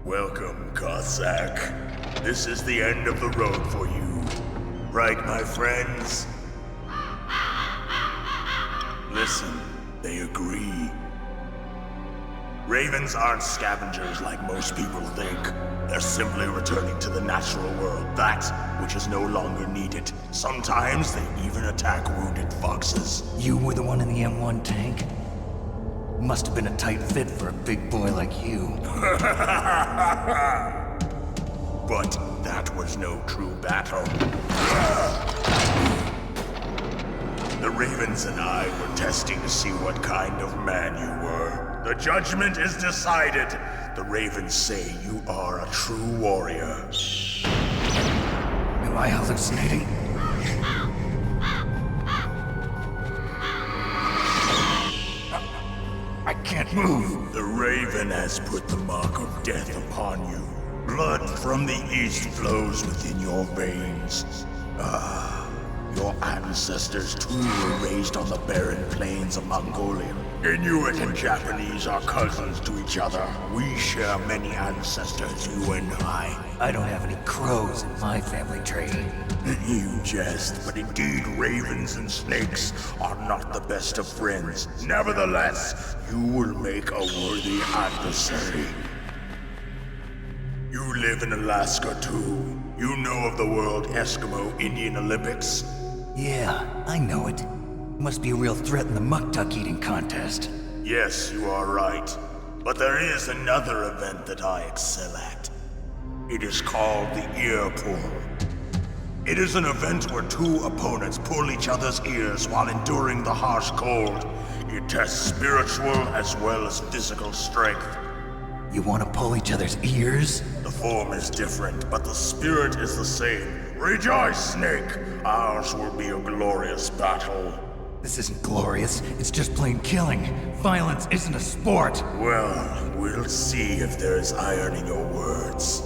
Welcome, Cossack. This is the end of the road for you. Right, my friends? Listen, they agree. Ravens aren't scavengers like most people think. They're simply returning to the natural world, that which is no longer needed. Sometimes they even attack wounded foxes. You were the one in the M1 tank? Must have been a tight fit for a big boy like you. But that was no true battle. The Ravens and I were testing to see what kind of man you were. The judgment is decided. The Ravens say you are a true warrior. Am I hallucinating? I can't move. The Raven has put the mark of death upon you. Blood from the east flows within your veins. Your ancestors too were raised on the barren plains of Mongolia. Inuit and Japanese are cousins to each other. We share many ancestors, you and I. I don't have any crows in my family tree. You jest, but indeed ravens and snakes are not the best of friends. Nevertheless, you will make a worthy adversary. You live in Alaska too. You know of the World Eskimo Indian Olympics? Yeah, I know it. Must be a real threat in the muck-duck eating contest. Yes, you are right. But there is another event that I excel at. It is called the ear pull. It is an event where two opponents pull each other's ears while enduring the harsh cold. It tests spiritual as well as physical strength. You want to pull each other's ears? The form is different, but the spirit is the same. Rejoice, Snake! Ours will be a glorious battle. This isn't glorious, it's just plain killing. Violence isn't a sport. Well, we'll see if there's iron in your words.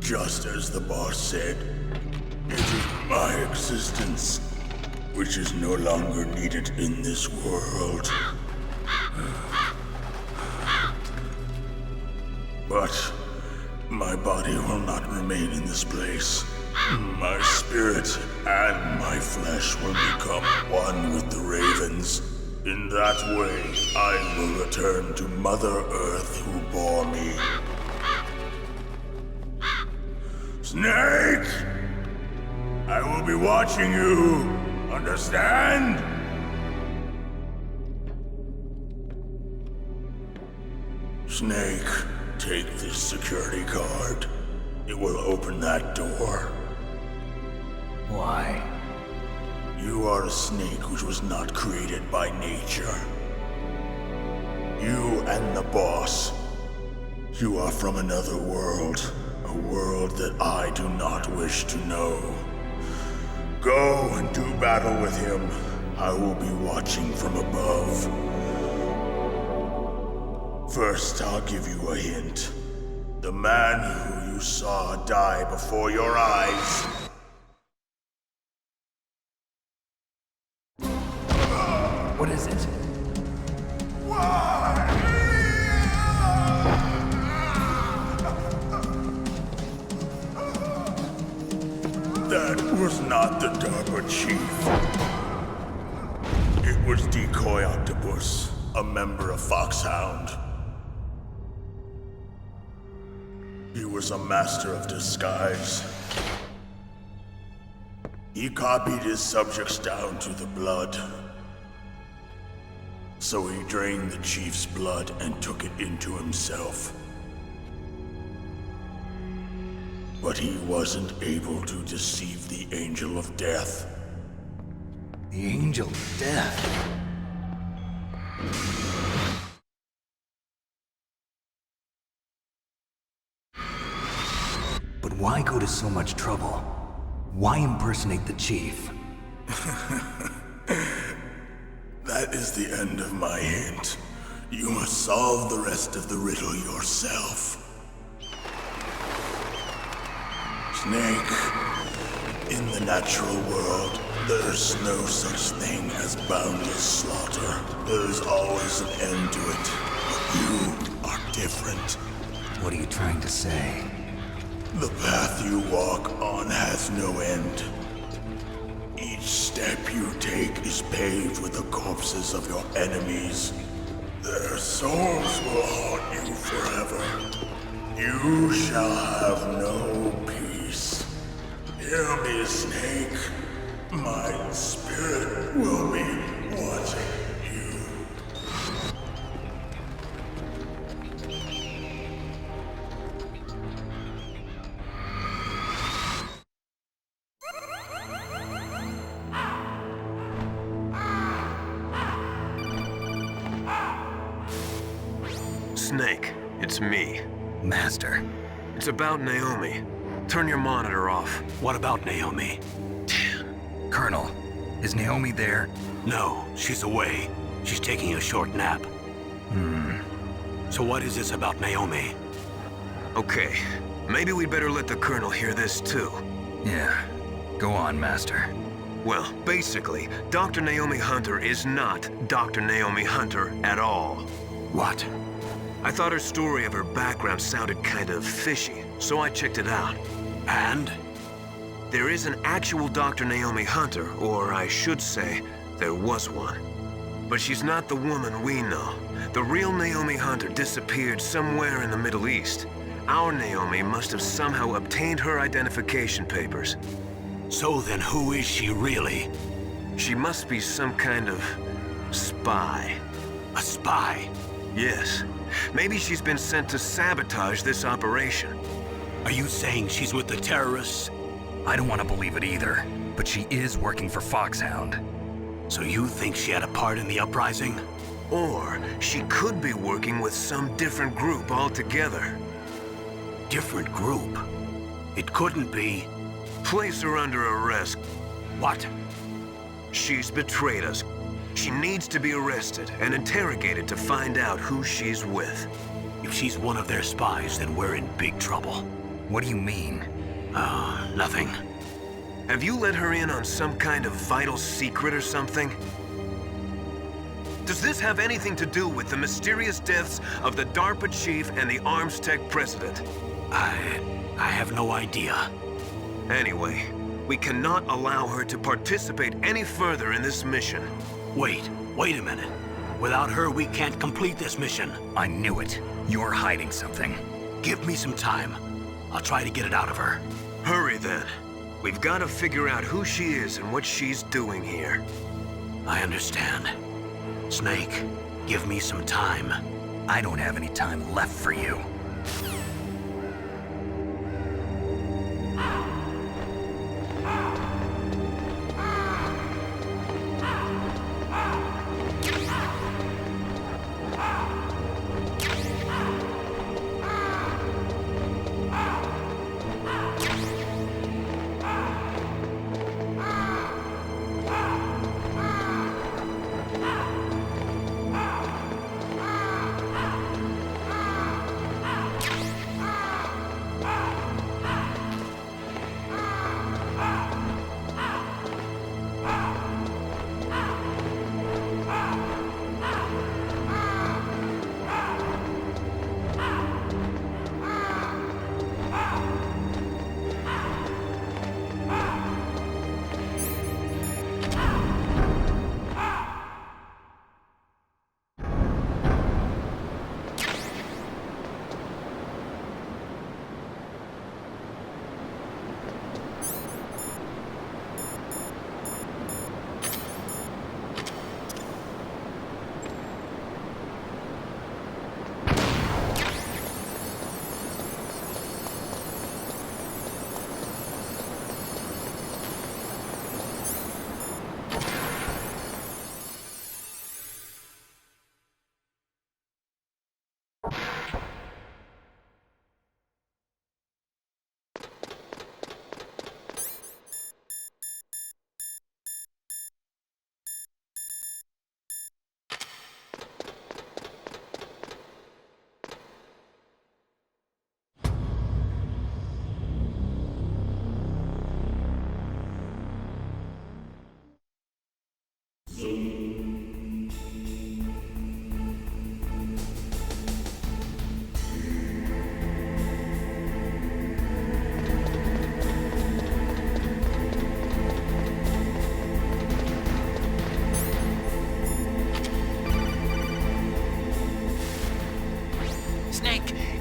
Just as the boss said, it is my existence which is no longer needed in this world. But my body will not remain in this place. My spirit and my flesh will become one with the ravens. In that way, I will return to Mother Earth who bore me. Snake! I will be watching you. Understand? Snake, take this security card. It will open that door. Why? You are a snake which was not created by nature. You and the boss. You are from another world. A world that I do not wish to know. Go and do battle with him. I will be watching from above. First, I'll give you a hint. The man who you saw die before your eyes. What is it? That was not the DARPA chief. It was Decoy Octopus, a member of Foxhound. He was a master of disguise. He copied his subjects down to the blood. So he drained the chief's blood and took it into himself. But he wasn't able to deceive the Angel of Death. The Angel of Death? But why go to so much trouble? Why impersonate the chief? That is the end of my hint. You must solve the rest of the riddle yourself. Snake, in the natural world, there's no such thing as boundless slaughter. There's always an end to it. But you are different. What are you trying to say? The path you walk on has no end. Each step you take is paved with the corpses of your enemies. Their souls will haunt you forever. You shall have no peace. Hear me, Snake. My spirit will be watching you. Snake, it's me. Master. It's about Naomi. Turn your monitor off. What about Naomi? Colonel, is Naomi there? No, she's away. She's taking a short nap. So what is this about Naomi? Okay, maybe we'd better let the Colonel hear this too. Yeah. Go on, Master. Well, basically, Dr. Naomi Hunter is not Dr. Naomi Hunter at all. What? I thought her story of her background sounded kind of fishy, so I checked it out. And? There is an actual Dr. Naomi Hunter, or I should say, there was one. But she's not the woman we know. The real Naomi Hunter disappeared somewhere in the Middle East. Our Naomi must have somehow obtained her identification papers. So then who is she really? She must be some kind of spy. A spy? Yes. Maybe she's been sent to sabotage this operation. Are you saying she's with the terrorists? I don't want to believe it either, but she is working for Foxhound. So you think she had a part in the uprising? Or she could be working with some different group altogether. Different group? It couldn't be. Place her under arrest. What? She's betrayed us. She needs to be arrested and interrogated to find out who she's with. If she's one of their spies, then we're in big trouble. What do you mean? Nothing. Have you let her in on some kind of vital secret or something? Does this have anything to do with the mysterious deaths of the DARPA chief and the Arms Tech president? I have no idea. Anyway, we cannot allow her to participate any further in this mission. Wait a minute. Without her, we can't complete this mission. I knew it. You're hiding something. Give me some time. I'll try to get it out of her. Hurry then. We've got to figure out who she is and what she's doing here. I understand. Snake, give me some time. I don't have any time left for you.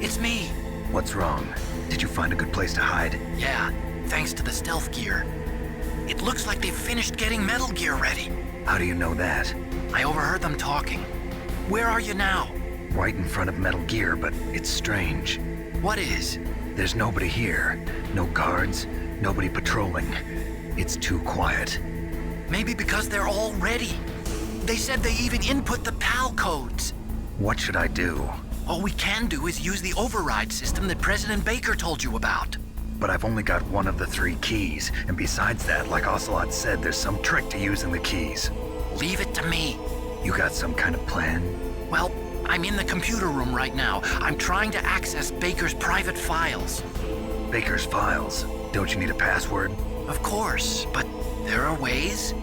It's me. What's wrong? Did you find a good place to hide? Yeah, thanks to the stealth gear. It looks like they've finished getting Metal Gear ready. How do you know that? I overheard them talking. Where are you now? Right in front of Metal Gear, but it's strange. What is? There's nobody here. No guards, nobody patrolling. It's too quiet. Maybe because they're all ready. They said they even input the PAL codes. What should I do? All we can do is use the override system that President Baker told you about. But I've only got one of the 3 keys, and besides that, like Ocelot said, there's some trick to using the keys. Leave it to me. You got some kind of plan? Well, I'm in the computer room right now. I'm trying to access Baker's private files. Baker's files? Don't you need a password? Of course, but there are ways.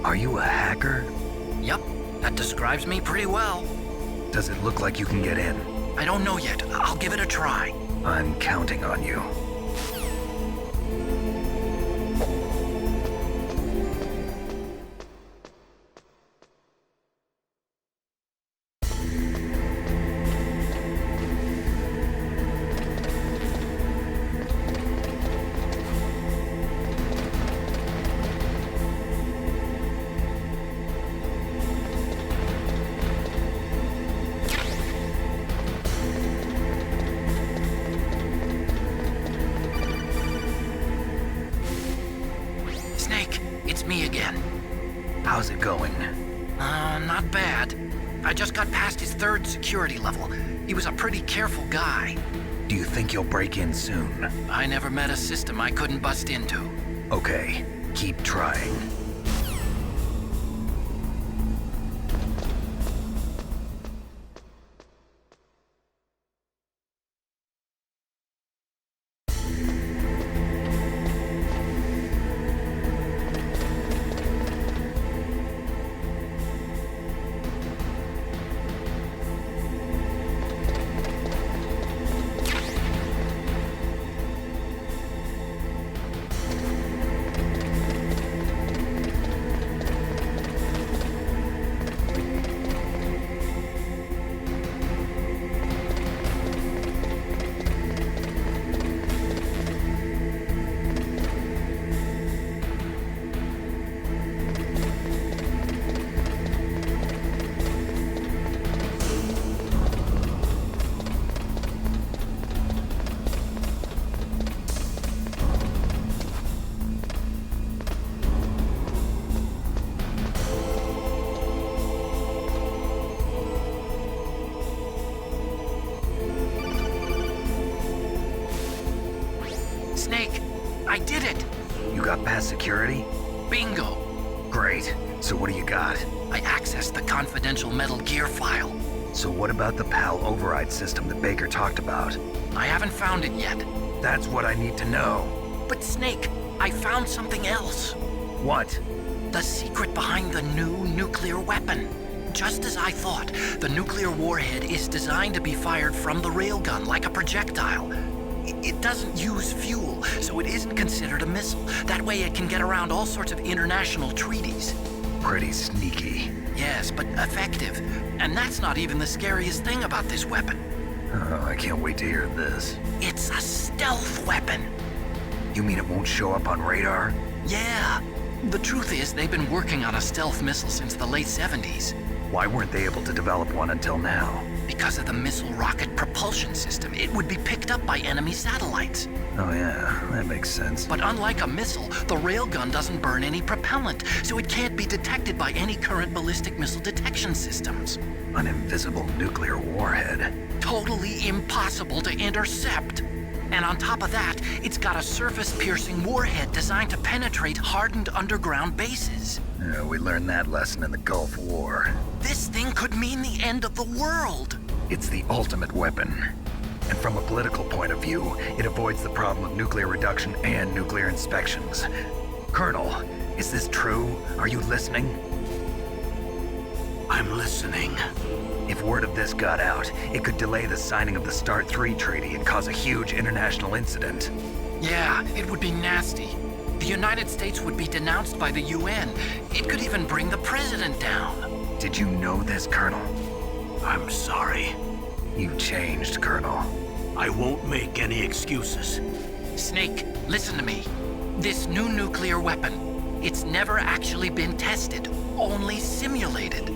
Are you a hacker? Yep, that describes me pretty well. Does it look like you can get in? I don't know yet. I'll give it a try. I'm counting on you. It's me again. How's it going? Not bad. I just got past his 3rd security level. He was a pretty careful guy. Do you think you'll break in soon? I never met a system I couldn't bust into. Okay, keep trying. got past security? Bingo! Great. So what do you got? I accessed the confidential Metal Gear file. So what about the PAL override system that Baker talked about? I haven't found it yet. That's what I need to know. But Snake, I found something else. What? The secret behind the new nuclear weapon. Just as I thought, the nuclear warhead is designed to be fired from the railgun like a projectile. It doesn't use fuel, so it isn't considered a missile. That way it can get around all sorts of international treaties. Pretty sneaky. Yes, but effective. And that's not even the scariest thing about this weapon. Oh, I can't wait to hear this. It's a stealth weapon. You mean it won't show up on radar? Yeah. The truth is, they've been working on a stealth missile since the late 70s. Why weren't they able to develop one until now? Because of the missile rocket propulsion system, it would be picked up by enemy satellites. Oh yeah, that makes sense. But unlike a missile, the railgun doesn't burn any propellant, so it can't be detected by any current ballistic missile detection systems. An invisible nuclear warhead. Totally impossible to intercept. And on top of that, it's got a surface-piercing warhead designed to penetrate hardened underground bases. Yeah, we learned that lesson in the Gulf War. This thing could mean the end of the world. It's the ultimate weapon. And from a political point of view, it avoids the problem of nuclear reduction and nuclear inspections. Colonel, is this true? Are you listening? I'm listening. If word of this got out, it could delay the signing of the START 3 treaty and cause a huge international incident. Yeah, it would be nasty. The United States would be denounced by the UN. It could even bring the president down. Did you know this, Colonel? I'm sorry. You changed, Colonel. I won't make any excuses. Snake, listen to me. This new nuclear weapon, it's never actually been tested, only simulated.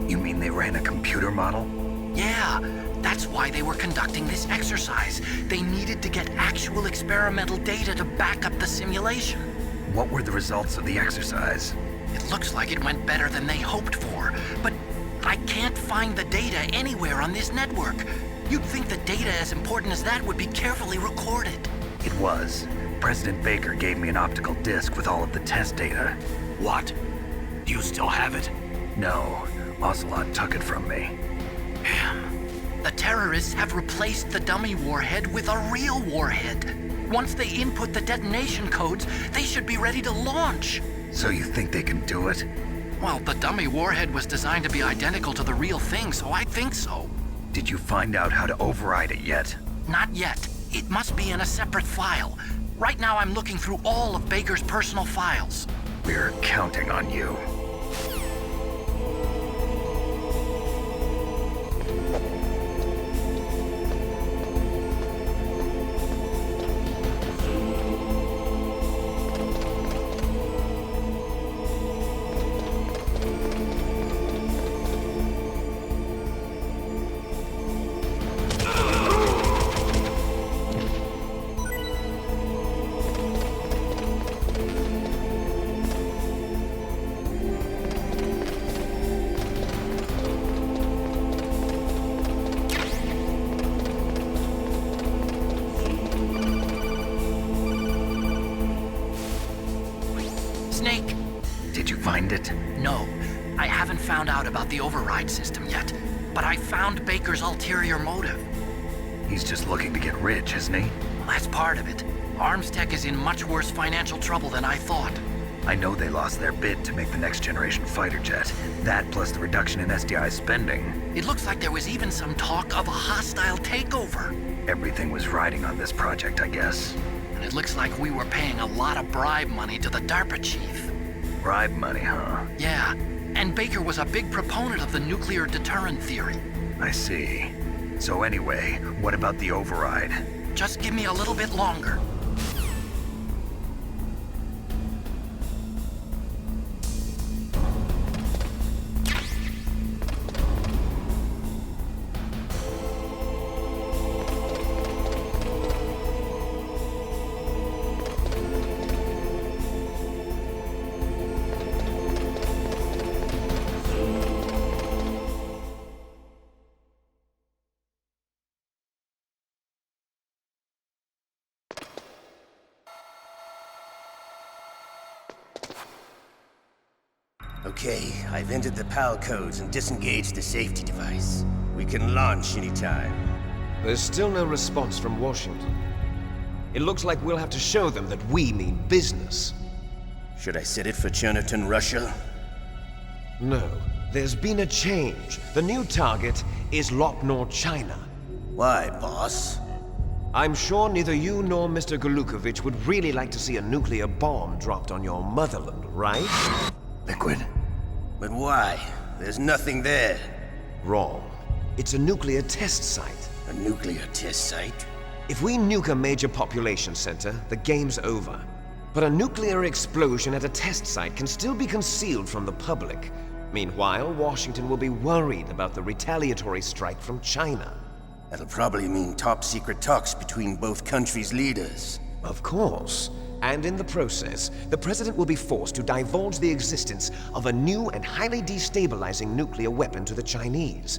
You mean they ran a computer model? Yeah, that's why they were conducting this exercise. They needed to get actual experimental data to back up the simulation. What were the results of the exercise? It looks like it went better than they hoped for, but I can't find the data anywhere on this network. You'd think the data as important as that would be carefully recorded. It was. President Baker gave me an optical disc with all of the test data. What? Do you still have it? No, Ocelot took it from me. Damn. The terrorists have replaced the dummy warhead with a real warhead. Once they input the detonation codes, they should be ready to launch. So you think they can do it? Well, the dummy warhead was designed to be identical to the real thing, so I think so. Did you find out how to override it yet? Not yet. It must be in a separate file. Right now I'm looking through all of Baker's personal files. We're counting on you. Snake? Did you find it? No. I haven't found out about the override system yet, but I found Baker's ulterior motive. He's just looking to get rich, isn't he? Well, that's part of it. Arms Tech is in much worse financial trouble than I thought. I know they lost their bid to make the next generation fighter jet. That plus the reduction in SDI spending. It looks like there was even some talk of a hostile takeover. Everything was riding on this project, I guess. And it looks like we were paying a lot of bribe money to the DARPA chief. Bribe money, huh? Yeah, and Baker was a big proponent of the nuclear deterrent theory. I see. So anyway, what about the override? Just give me a little bit longer. Okay, I've entered the PAL codes and disengaged the safety device. We can launch anytime. There's still no response from Washington. It looks like we'll have to show them that we mean business. Should I set it for Chernobyl, Russia? No, there's been a change. The new target is Lopnor, China. Why, boss? I'm sure neither you nor Mr. Golukovich would really like to see a nuclear bomb dropped on your motherland, right? Liquid. But why? There's nothing there. Wrong. It's a nuclear test site. A nuclear test site? If we nuke a major population center, the game's over. But a nuclear explosion at a test site can still be concealed from the public. Meanwhile, Washington will be worried about the retaliatory strike from China. That'll probably mean top-secret talks between both countries' leaders. Of course. And in the process, the President will be forced to divulge the existence of a new and highly destabilizing nuclear weapon to the Chinese.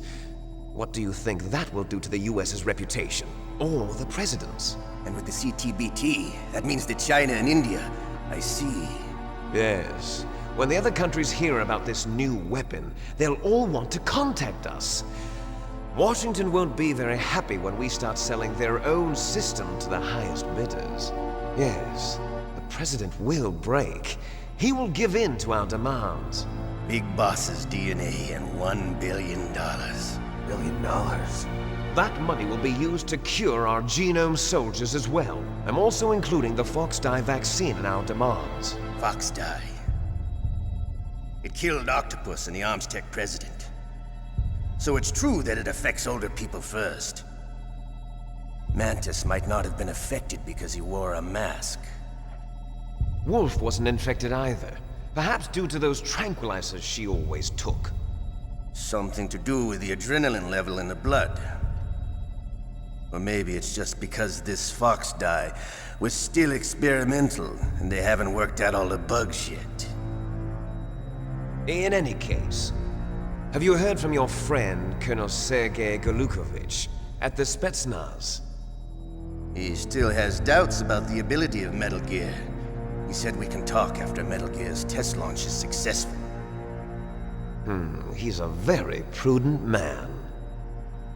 What do you think that will do to the US's reputation? Or the President's? And with the CTBT, that means that China and India. I see. Yes. When the other countries hear about this new weapon, they'll all want to contact us. Washington won't be very happy when we start selling their own system to the highest bidders. Yes, the President will break. He will give in to our demands. Big Boss's DNA and $1 billion. $1 billion? That money will be used to cure our genome soldiers as well. I'm also including the Fox-Die vaccine in our demands. Fox-Die. It killed Octopus and the Armstech president. So it's true that it affects older people first. Mantis might not have been affected because he wore a mask. Wolf wasn't infected either. Perhaps due to those tranquilizers she always took. Something to do with the adrenaline level in the blood. Or maybe it's just because this Fox-Die was still experimental and they haven't worked out all the bugs yet. In any case, have you heard from your friend, Colonel Sergei Golukovich, at the Spetsnaz? He still has doubts about the ability of Metal Gear. He said we can talk after Metal Gear's test launch is successful. He's a very prudent man.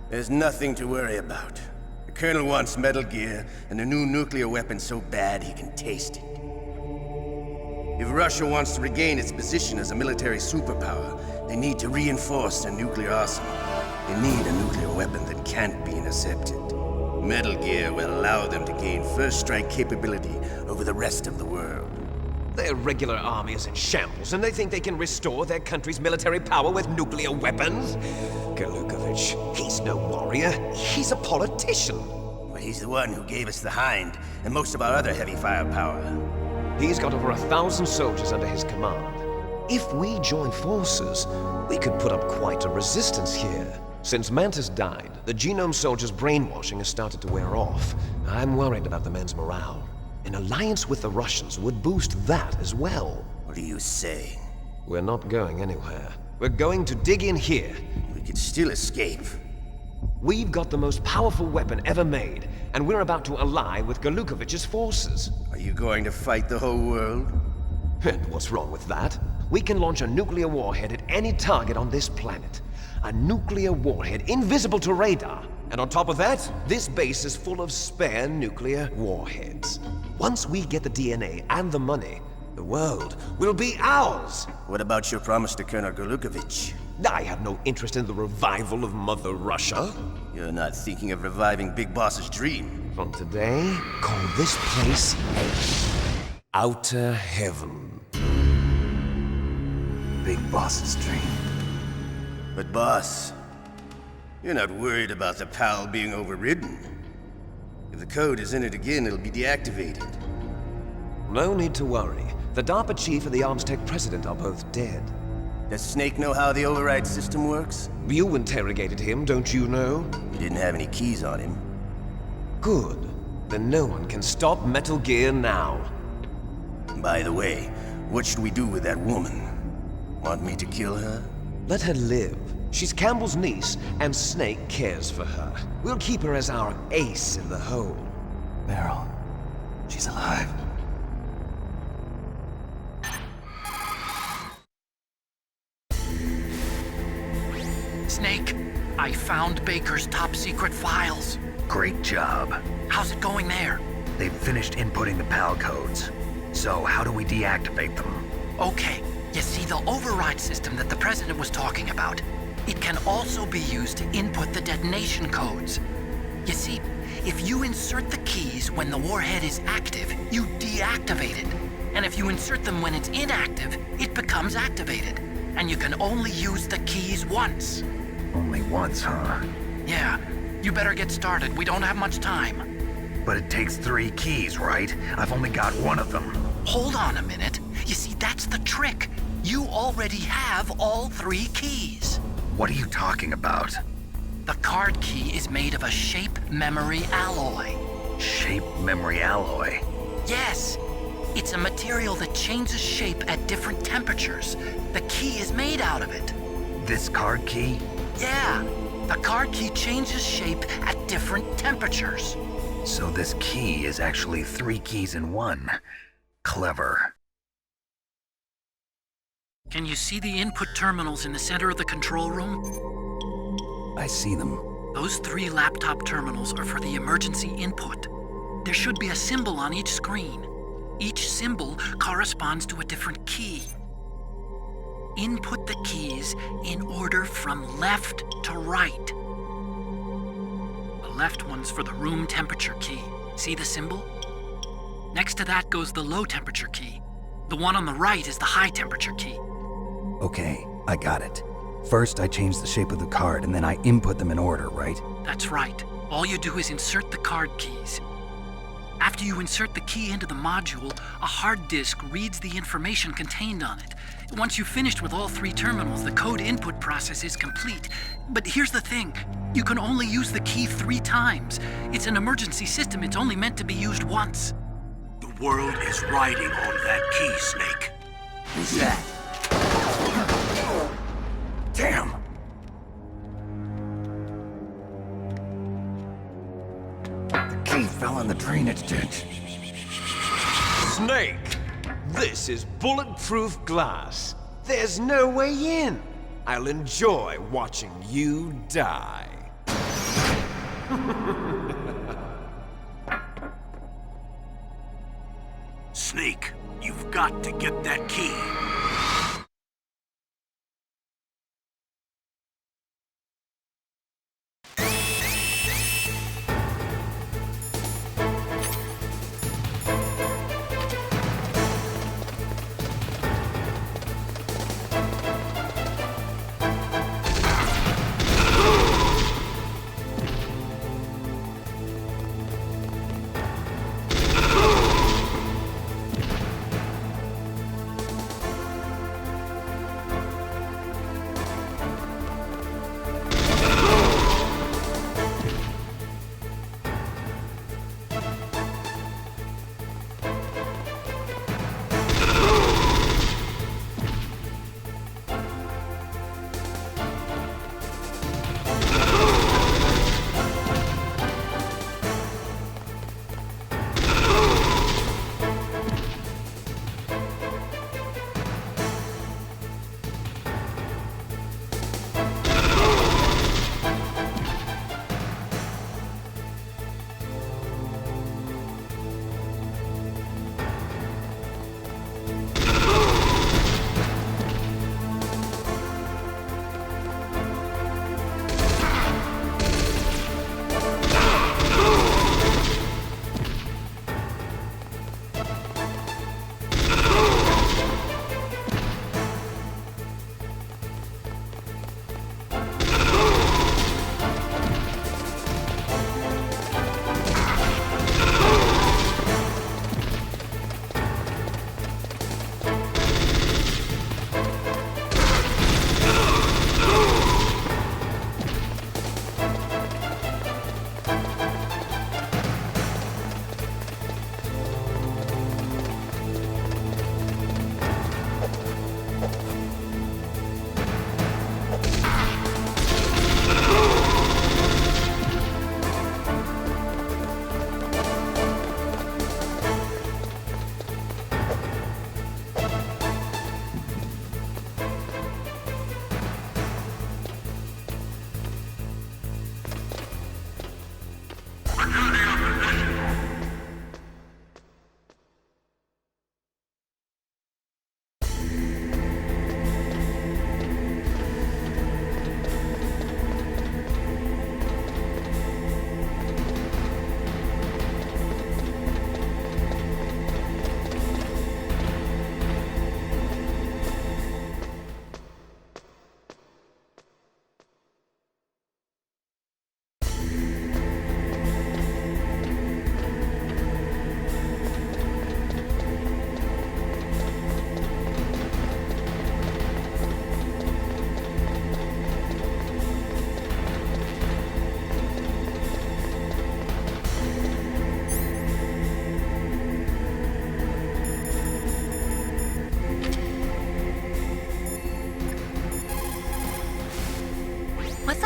There's nothing to worry about. The Colonel wants Metal Gear and a new nuclear weapon so bad he can taste it. If Russia wants to regain its position as a military superpower, they need to reinforce their nuclear arsenal. They need a nuclear weapon that can't be intercepted. Metal Gear will allow them to gain first strike capability over the rest of the world. Their regular army is in shambles, and they think they can restore their country's military power with nuclear weapons? Golukovich, he's no warrior. He's a politician. Well, he's the one who gave us the Hind and most of our other heavy firepower. He's got over 1,000 soldiers under his command. If we join forces, we could put up quite a resistance here. Since Mantis died, the genome soldiers' brainwashing has started to wear off. I'm worried about the men's morale. An alliance with the Russians would boost that as well. What are you saying? We're not going anywhere. We're going to dig in here. We could still escape. We've got the most powerful weapon ever made, and we're about to ally with Golukovich's forces. Are you going to fight the whole world? And what's wrong with that? We can launch a nuclear warhead at any target on this planet. A nuclear warhead invisible to radar. And on top of that, this base is full of spare nuclear warheads. Once we get the DNA and the money, the world will be ours! What about your promise to Colonel Golukovich? I have no interest in the revival of Mother Russia. You're not thinking of reviving Big Boss's dream. From today, call this place Outer Heaven. Big Boss's dream. But boss, you're not worried about the PAL being overridden. If the code is entered again, it'll be deactivated. No need to worry. The DARPA chief and the Armstech president are both dead. Does Snake know how the override system works? You interrogated him, don't you know? He didn't have any keys on him. Good. Then no one can stop Metal Gear now. By the way, what should we do with that woman? Want me to kill her? Let her live. She's Campbell's niece, and Snake cares for her. We'll keep her as our ace in the hole. Meryl, she's alive. I found Baker's top secret files. Great job. How's it going there? They've finished inputting the PAL codes. So how do we deactivate them? Okay, you see the override system that the President was talking about? It can also be used to input the detonation codes. You see, if you insert the keys when the warhead is active, you deactivate it. And if you insert them when it's inactive, it becomes activated. And you can only use the keys once. Only once, huh? Yeah, you better get started. We don't have much time. But it takes 3 keys, right? I've only got one of them. Hold on a minute. You see, that's the trick. You already have all 3 keys. What are you talking about? The card key is made of a shape memory alloy. Shape memory alloy? Yes. It's a material that changes shape at different temperatures. The key is made out of it. This card key? Yeah. The card key changes shape at different temperatures. So this key is actually 3 keys in one. Clever. Can you see the input terminals in the center of the control room? I see them. Those 3 laptop terminals are for the emergency input. There should be a symbol on each screen. Each symbol corresponds to a different key. Input the keys in order from left to right. The left one's for the room temperature key. See the symbol? Next to that goes the low temperature key. The one on the right is the high temperature key. Okay, I got it. First, I change the shape of the card, and then I input them in order, right? That's right. All you do is insert the card keys. After you insert the key into the module, a hard disk reads the information contained on it. Once you've finished with all 3 terminals, the code input process is complete. But here's the thing. You can only use the key 3 times. It's an emergency system. It's only meant to be used once. The world is riding on that key, Snake. Who's that? Damn! The key fell in the drainage ditch. Snake, this is bulletproof glass. There's no way in. I'll enjoy watching you die. Snake, you've got to get that key.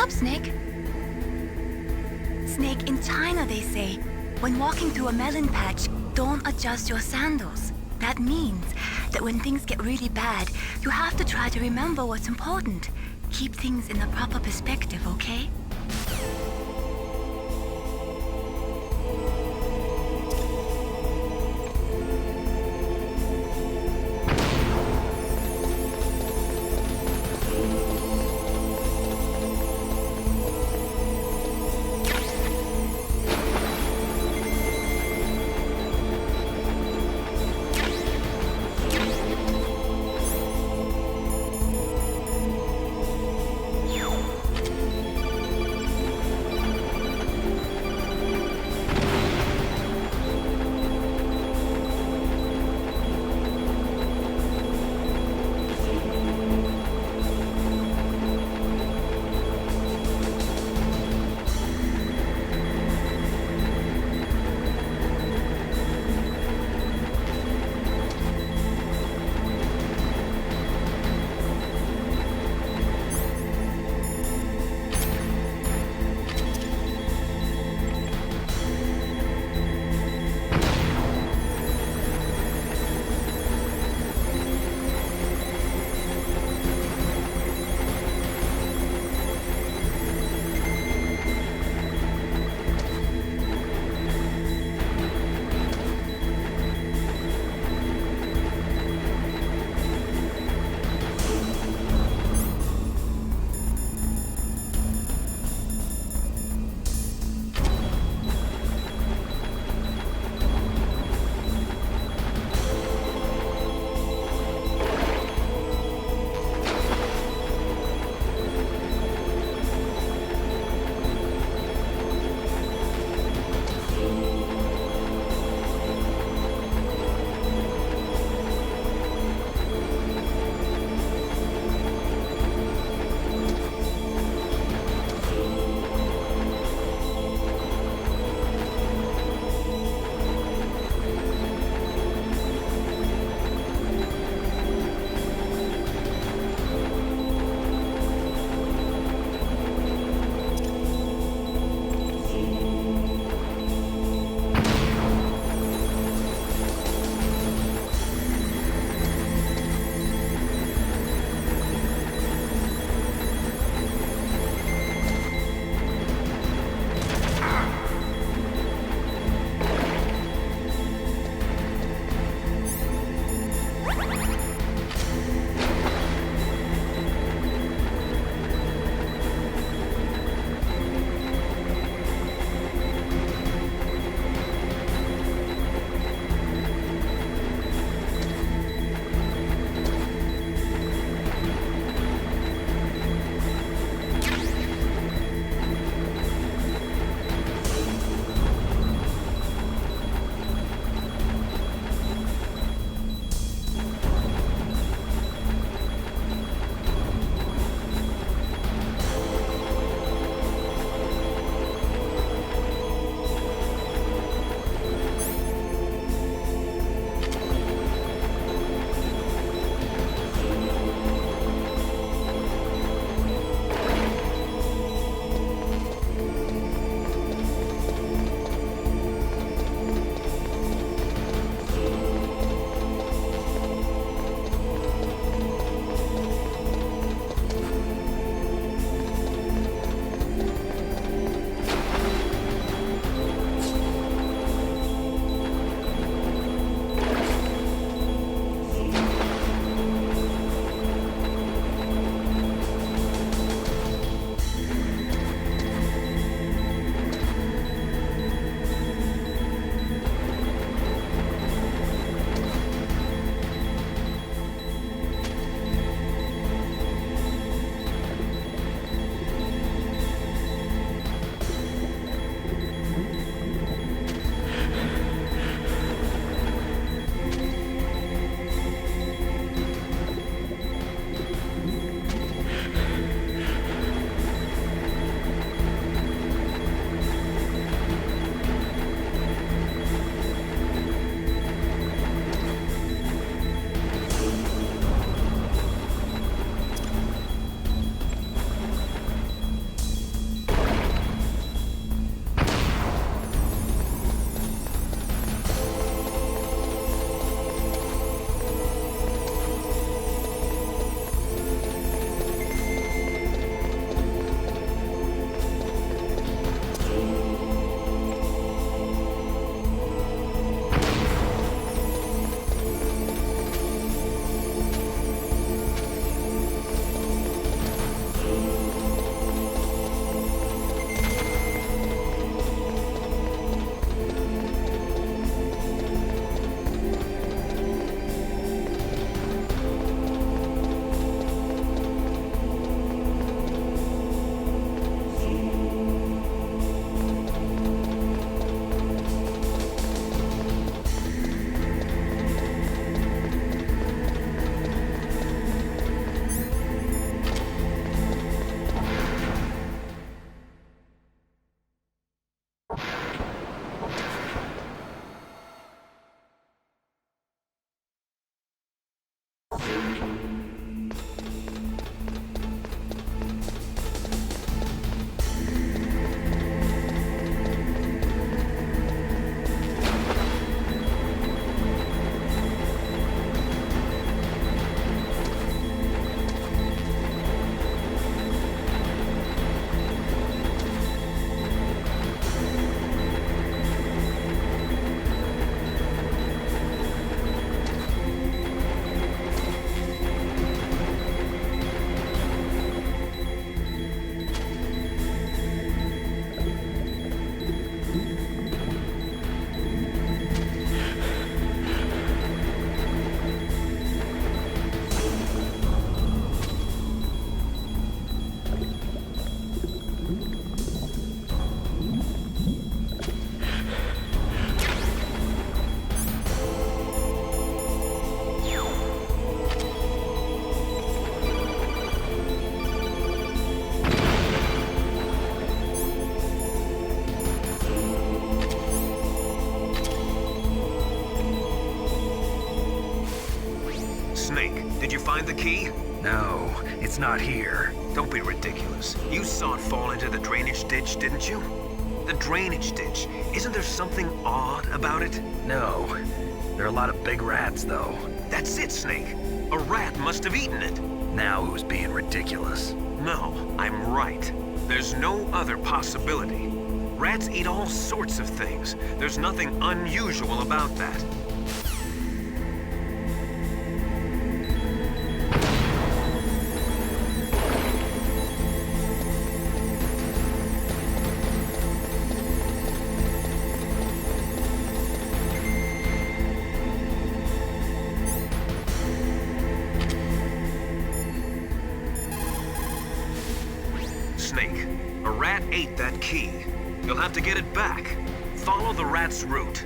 up, Snake? Snake, in China they say, when walking through a melon patch, don't adjust your sandals. That means that when things get really bad, you have to try to remember what's important. Keep things in the proper perspective, okay? find the key? No, it's not here. Don't be ridiculous. You saw it fall into the drainage ditch, didn't you? The drainage ditch. Isn't there something odd about it? No. There are a lot of big rats, though. That's it, Snake. A rat must have eaten it. Now who's being ridiculous? No, I'm right. There's no other possibility. Rats eat all sorts of things. There's nothing unusual about that. Snake, a rat ate that key. You'll have to get it back. Follow the rat's route.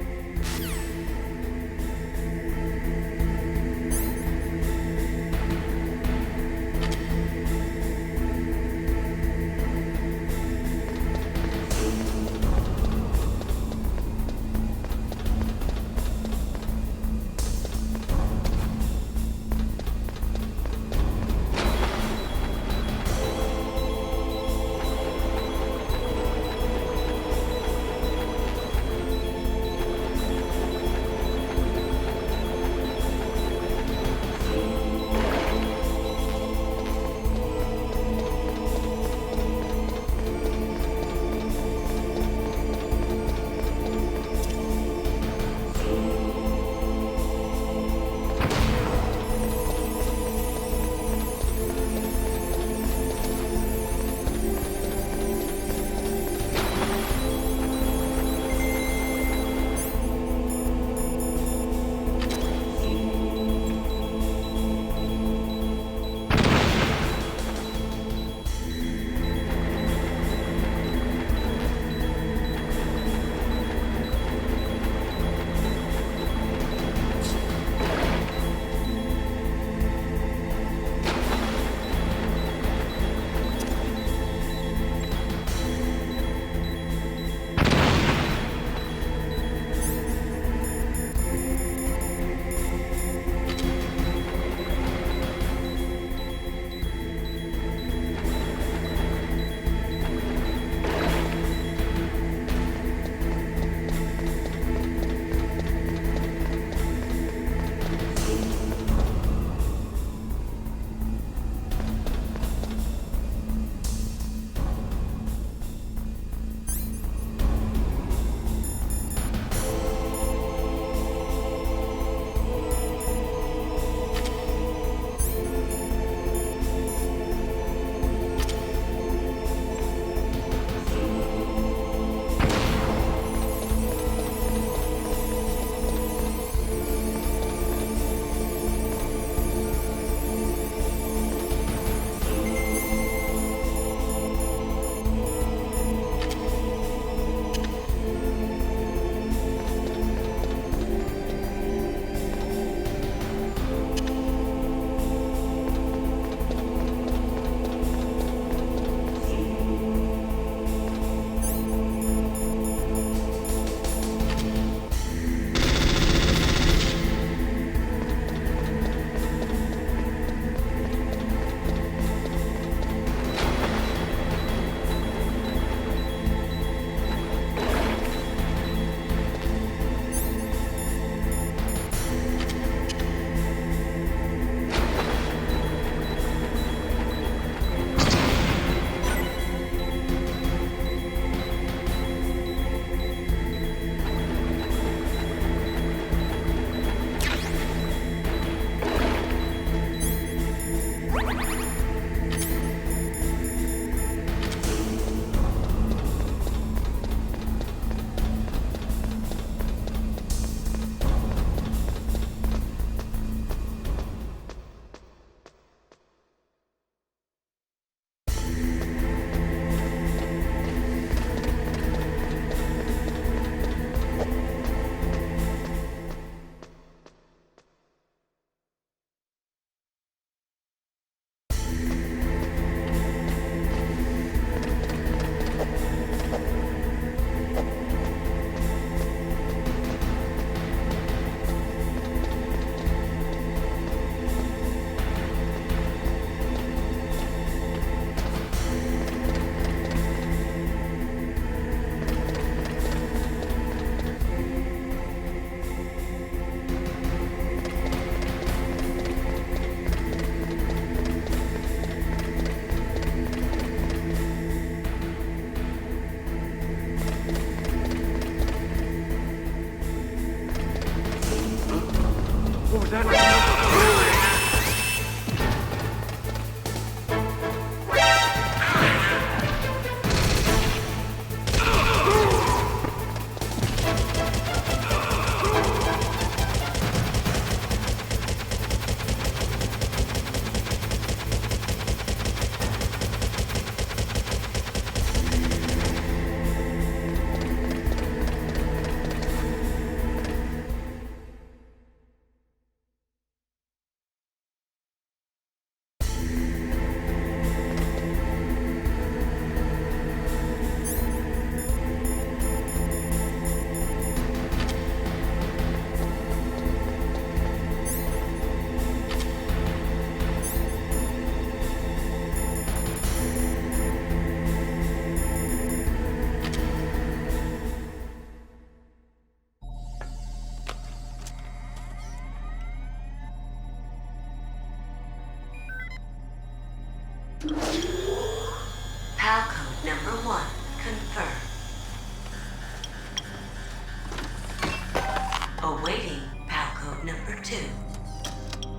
Awaiting PAL code number 2.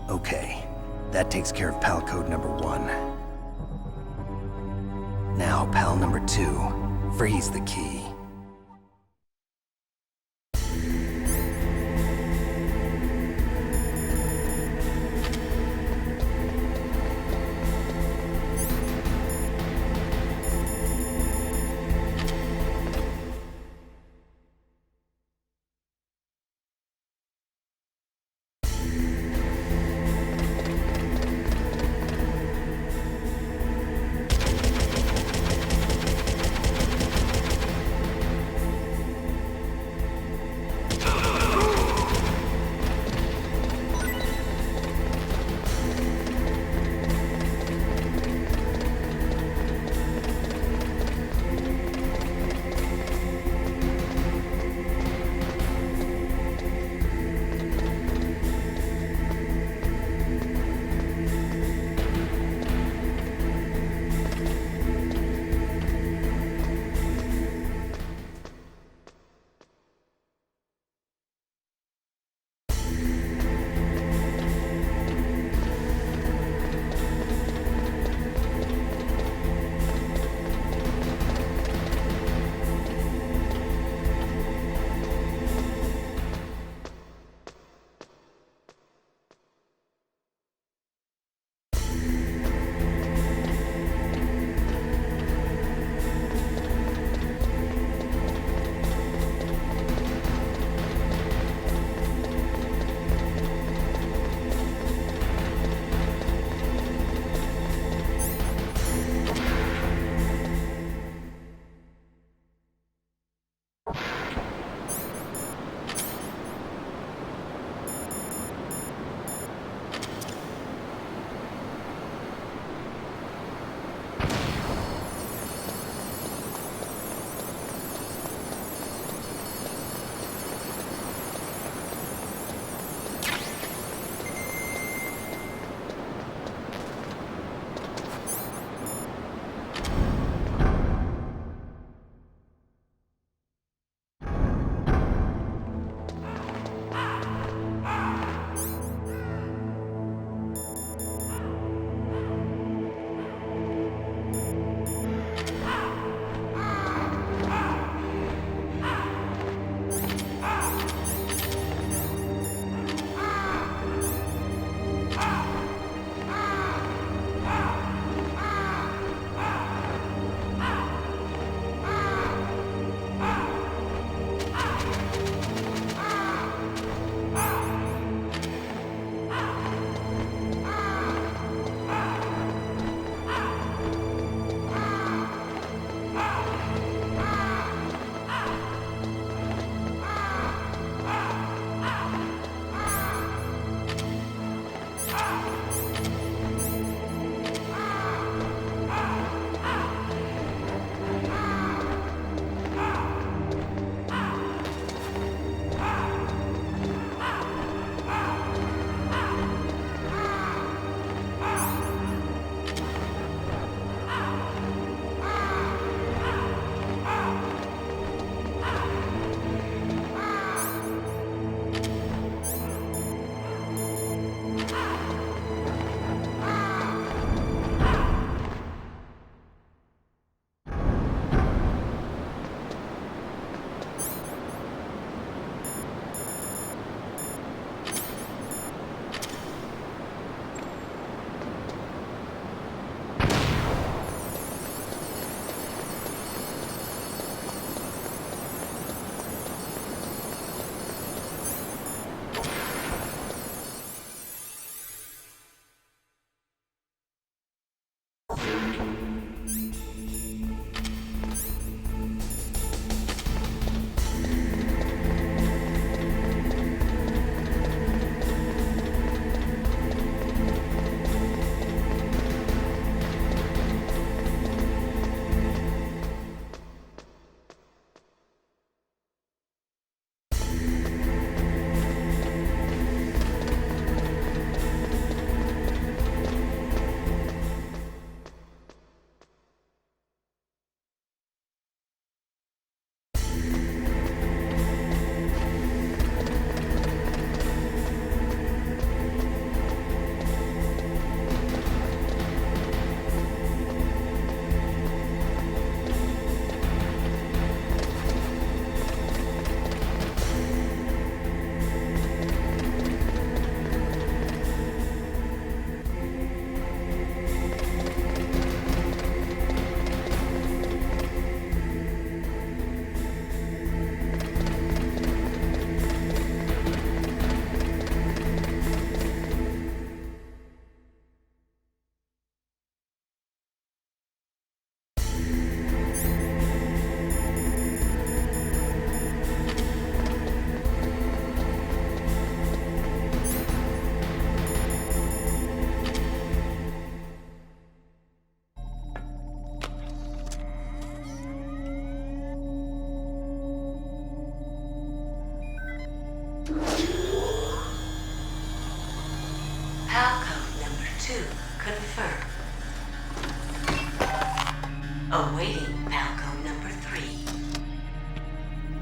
Okay, that takes care of PAL code number 1. Now, PAL number 2, freeze the key.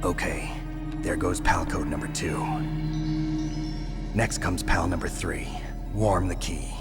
Okay, there goes pal code number 2. Next comes pal number 3. Warm the key.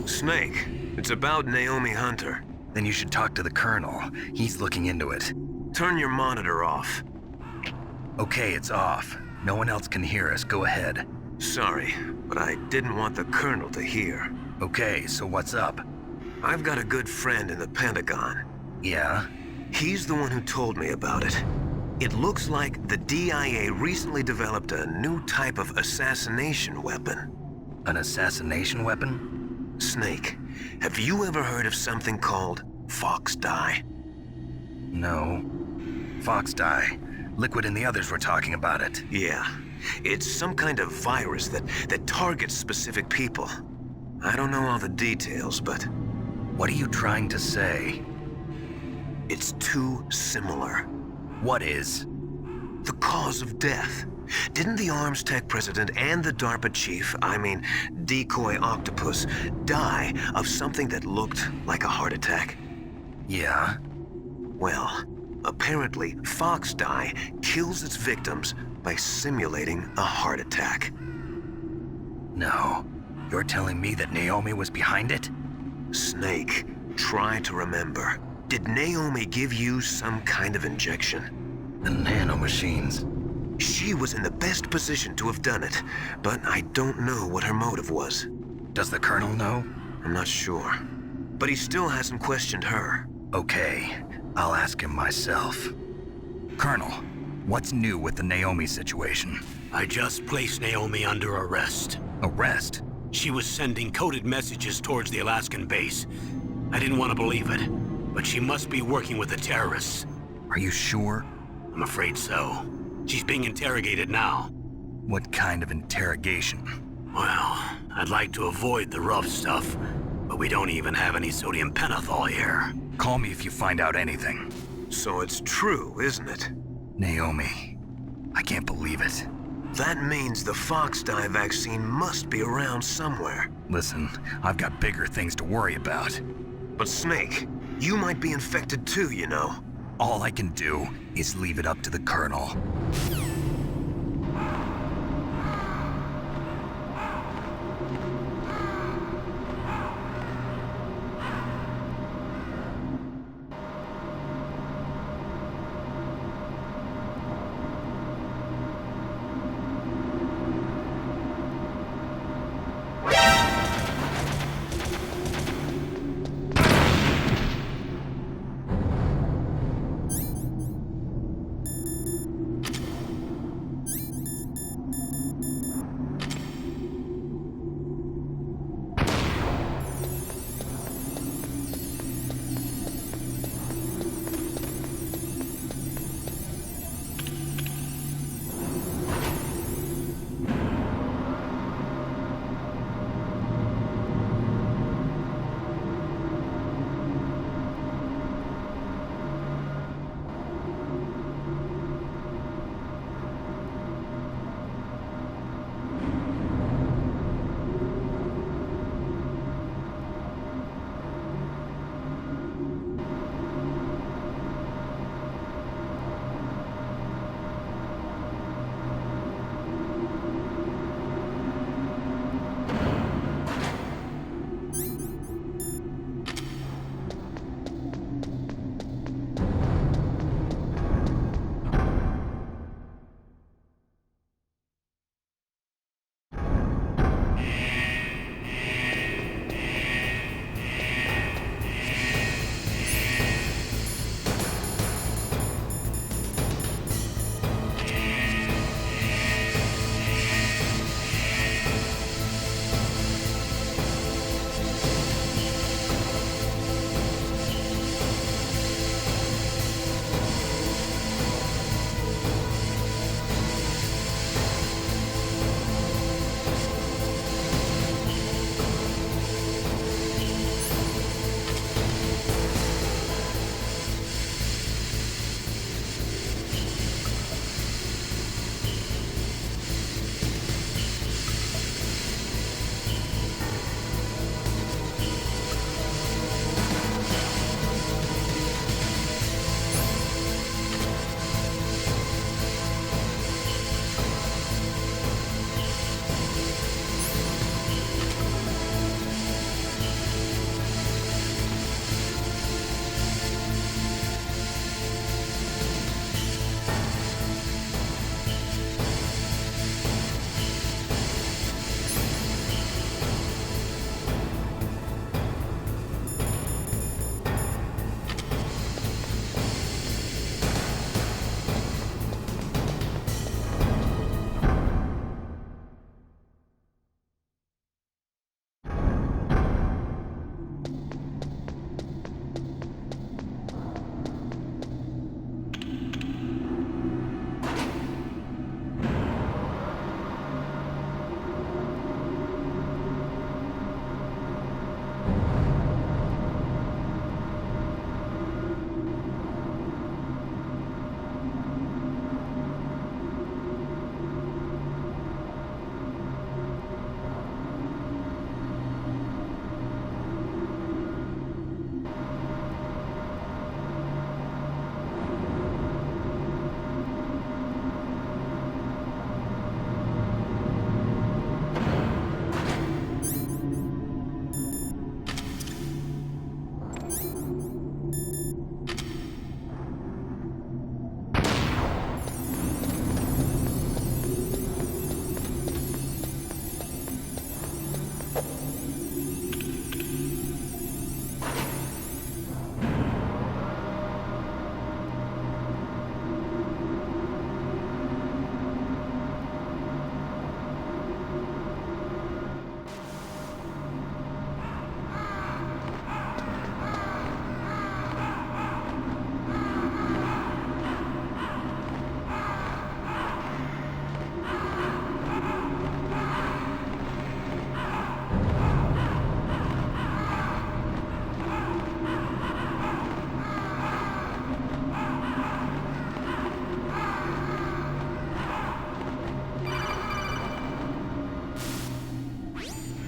Snake, it's about Naomi Hunter. Then you should talk to the Colonel. He's looking into it. Turn your monitor off. Okay, it's off. No one else can hear us. Go ahead. Sorry, but I didn't want the Colonel to hear. Okay, so what's up? I've got a good friend in the Pentagon. Yeah? He's the one who told me about it. It looks like the DIA recently developed a new type of assassination weapon. An assassination weapon? Snake, have you ever heard of something called fox dye? No. Fox dye. Liquid and the others were talking about it. Yeah. It's some kind of virus that targets specific people. I don't know all the details, but... What are you trying to say? It's too similar. What is? The cause of death. Didn't the Arms Tech president and the DARPA chief, Decoy Octopus, die of something that looked like a heart attack? Yeah? Well, apparently fox dye kills its victims by simulating a heart attack. No. You're telling me that Naomi was behind it? Snake, try to remember. Did Naomi give you some kind of injection? The nanomachines. She was in the best position to have done it, but I don't know what her motive was. Does the Colonel know? I'm not sure. But he still hasn't questioned her. Okay, I'll ask him myself. Colonel, what's new with the Naomi situation? I just placed Naomi under arrest. Arrest? She was sending coded messages towards the Alaskan base. I didn't want to believe it, but she must be working with the terrorists. Are you sure? I'm afraid so. She's being interrogated now. What kind of interrogation? Well, I'd like to avoid the rough stuff, but we don't even have any sodium pentothal here. Call me if you find out anything. So it's true, isn't it? Naomi, I can't believe it. That means the fox dye vaccine must be around somewhere. Listen, I've got bigger things to worry about. But Snake, you might be infected too, you know. All I can do is leave it up to the Colonel.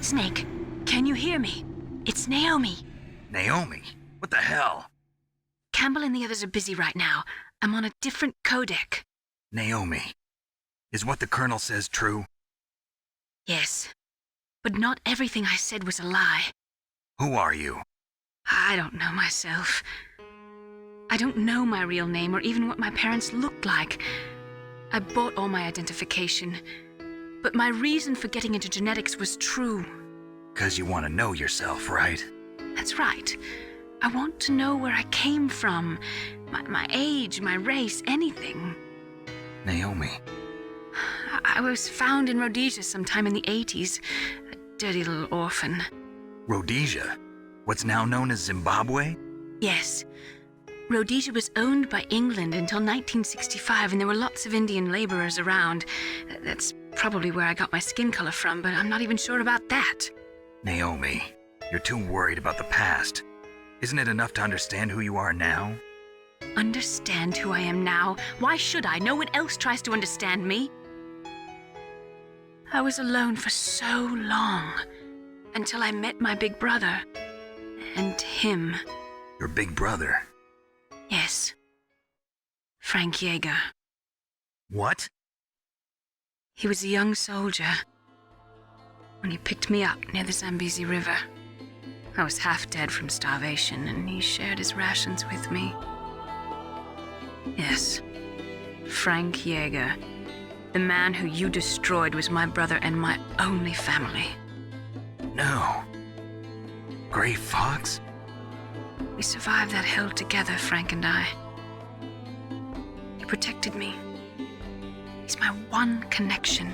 Snake, can you hear me? It's Naomi. Naomi? What the hell? Campbell and the others are busy right now. I'm on a different codec. Naomi, is what the Colonel says true? Yes, but not everything I said was a lie. Who are you? I don't know myself. I don't know my real name or even what my parents looked like. I bought all my identification, but my reason for getting into genetics was true. 'Cause you want to know yourself, right? That's right. I want to know where I came from, my age, my race, anything. Naomi. I was found in Rhodesia sometime in the 80s, a dirty little orphan. Rhodesia? What's now known as Zimbabwe? Yes. Rhodesia was owned by England until 1965, and there were lots of Indian laborers around. That's probably where I got my skin color from, but I'm not even sure about that. Naomi, you're too worried about the past. Isn't it enough to understand who you are now? Understand who I am now? Why should I? No one else tries to understand me. I was alone for so long, until I met my big brother. And him. Your big brother? Yes. Frank Yeager. What? He was a young soldier when he picked me up near the Zambezi River. I was half dead from starvation, and he shared his rations with me. Yes, Frank Yeager. The man who you destroyed was my brother and my only family. No. Gray Fox? We survived that hell together, Frank and I. He protected me. He's my one connection.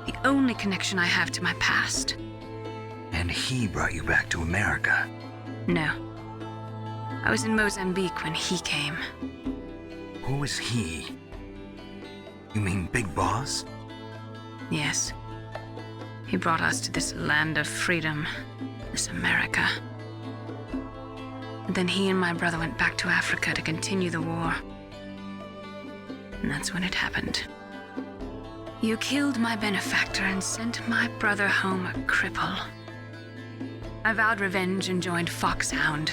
The only connection I have to my past. And he brought you back to America? No. I was in Mozambique when he came. Who is he? You mean Big Boss? Yes. He brought us to this land of freedom, this America. And then he and my brother went back to Africa to continue the war. And that's when it happened. You killed my benefactor and sent my brother home a cripple. I vowed revenge and joined Foxhound.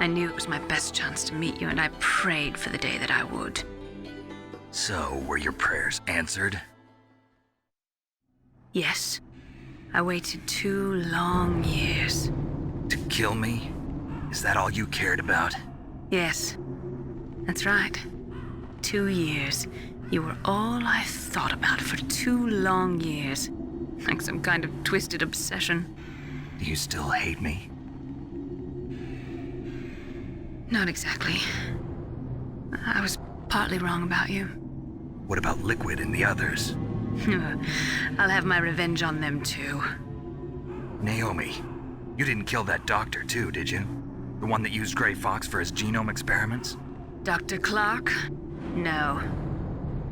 I knew it was my best chance to meet you, and I prayed for the day that I would. So, were your prayers answered? Yes. I waited 2 long years. To kill me? Is that all you cared about? Yes. That's right. 2 years. You were all I thought about for 2 long years. Like some kind of twisted obsession. Do you still hate me? Not exactly. I was partly wrong about you. What about Liquid and the others? I'll have my revenge on them too. Naomi, you didn't kill that doctor too, did you? The one that used Gray Fox for his genome experiments? Dr. Clark? No.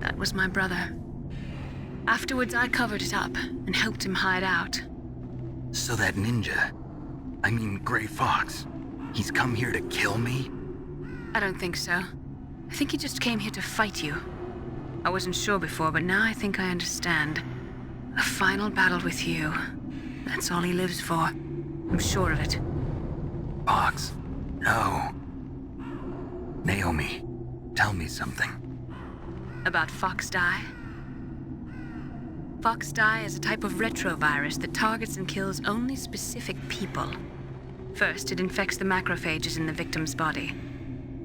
That was my brother. Afterwards, I covered it up and helped him hide out. So that ninja, I mean Gray Fox, he's come here to kill me? I don't think so. I think he just came here to fight you. I wasn't sure before, but now I think I understand. A final battle with you. That's all he lives for. I'm sure of it. Fox? No. Naomi, tell me something. About Fox Die? Fox Die is a type of retrovirus that targets and kills only specific people. First, it infects the macrophages in the victim's body.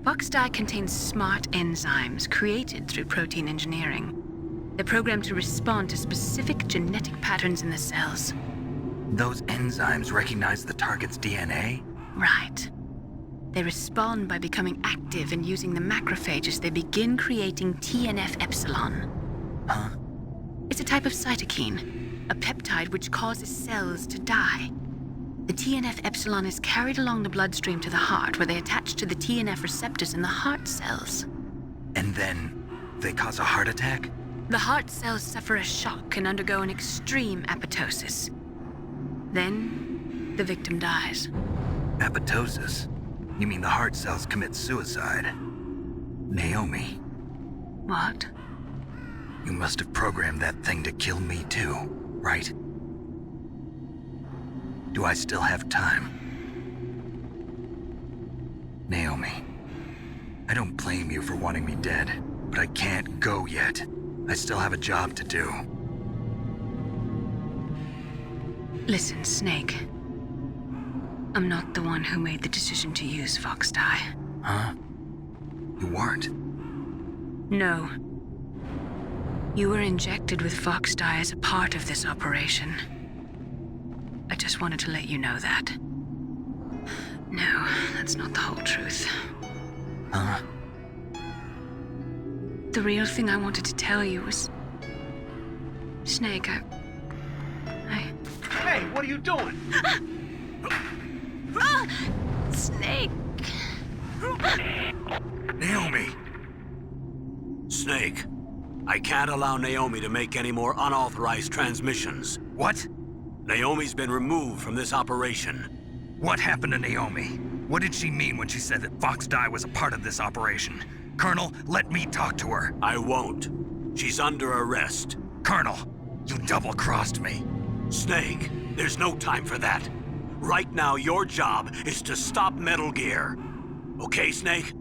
Fox Die contains smart enzymes created through protein engineering. They're programmed to respond to specific genetic patterns in the cells. Those enzymes recognize the target's DNA? Right. They respond by becoming active and using the macrophages. They begin creating TNF-epsilon. Huh? It's a type of cytokine, a peptide which causes cells to die. The TNF-epsilon is carried along the bloodstream to the heart, where they attach to the TNF receptors in the heart cells. And then they cause a heart attack? The heart cells suffer a shock and undergo an extreme apoptosis. Then, the victim dies. Apoptosis? You mean the heart cells commit suicide? Naomi. What? You must have programmed that thing to kill me too. right? Do I still have time? Naomi, I don't blame you for wanting me dead, but I can't go yet. I still have a job to do. Listen, Snake. I'm not the one who made the decision to use Fox Dye. Huh? You weren't? No. You were injected with Fox Dye as a part of this operation. I just wanted to let you know that. No, that's not the whole truth. Huh? The real thing I wanted to tell you was... Snake, I... Hey, what are you doing? Snake! Naomi! Snake, I can't allow Naomi to make any more unauthorized transmissions. What? Naomi's been removed from this operation. What happened to Naomi? What did she mean when she said that Fox Dye was a part of this operation? Colonel, let me talk to her. I won't. She's under arrest. Colonel, you double-crossed me. Snake, there's no time for that. Right now, your job is to stop Metal Gear. Okay, Snake?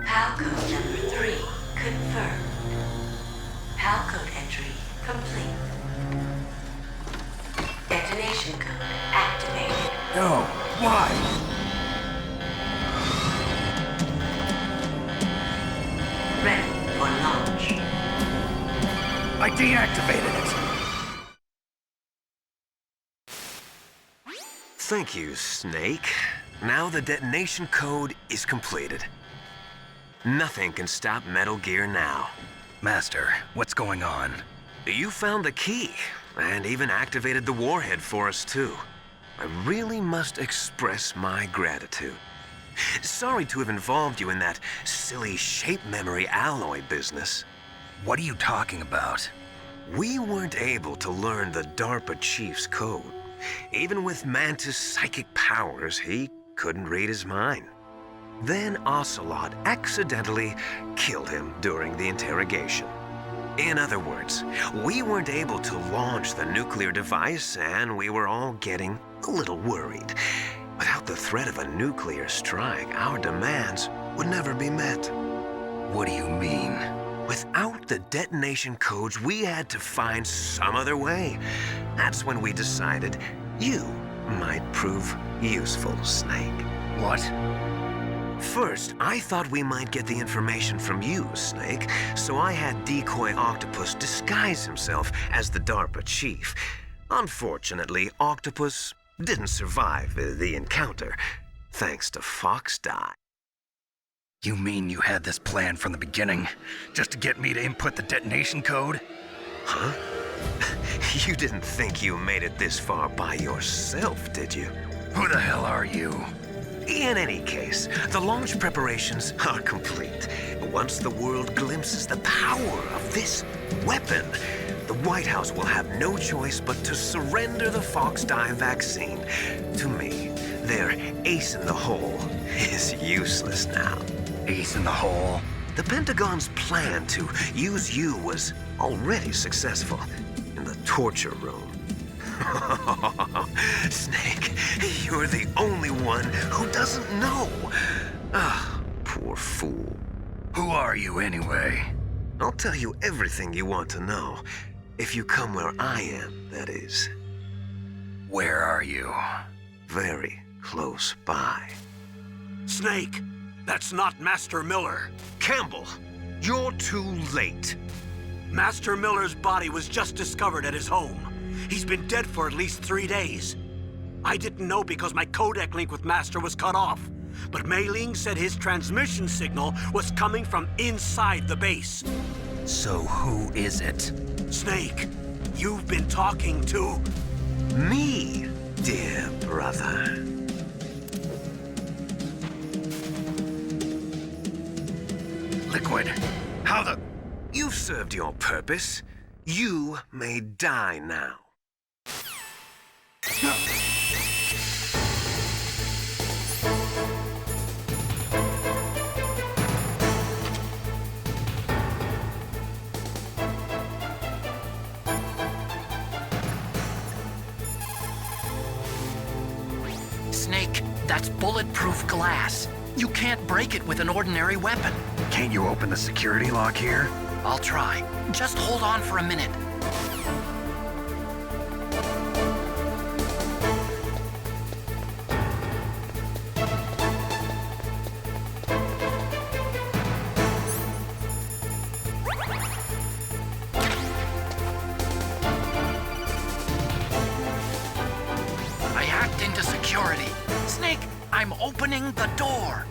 PAL code number 3 confirmed. PAL code entry complete. Detonation code activated. No, why? Ready for launch. I deactivated it. Thank you, Snake. Now the detonation code is completed. Nothing can stop Metal Gear now. Master, what's going on? You found the key, and even activated the warhead for us, too. I really must express my gratitude. Sorry to have involved you in that silly shape memory alloy business. What are you talking about? We weren't able to learn the DARPA chief's code. Even with Mantis' psychic powers, he couldn't read his mind. Then Ocelot accidentally killed him during the interrogation. In other words, we weren't able to launch the nuclear device, and we were all getting a little worried. Without the threat of a nuclear strike, our demands would never be met. What do you mean? Without the detonation codes, we had to find some other way. That's when we decided you might prove useful, Snake. What? First, I thought we might get the information from you, Snake, so I had Decoy Octopus disguise himself as the DARPA chief. Unfortunately, Octopus didn't survive the encounter, thanks to Foxdie. You mean you had this plan from the beginning, just to get me to input the detonation code? Huh? You didn't think you made it this far by yourself, did you? Who the hell are you? In any case, the launch preparations are complete. Once the world glimpses the power of this weapon, the White House will have no choice but to surrender the Foxdie vaccine to me. Their ace in the hole is useless now. Ace in the hole? The Pentagon's plan to use you was already successful in the torture room. Snake, you're the only one who doesn't know. Ah, poor fool. Who are you anyway? I'll tell you everything you want to know. If you come where I am, that is. Where are you? Very close by. Snake, that's not Master Miller. Campbell, you're too late. Master Miller's body was just discovered at his home. He's been dead for at least 3 days. I didn't know because my codec link with Master was cut off. But Mei Ling said his transmission signal was coming from inside the base. So who is it? Snake, you've been talking to... me, dear brother. Liquid, how the... You've served your purpose. You may die now. Snake, that's bulletproof glass. You can't break it with an ordinary weapon. Can't you open the security lock here? I'll try. Just hold on for a minute. I hacked into security. Snake, I'm opening the door.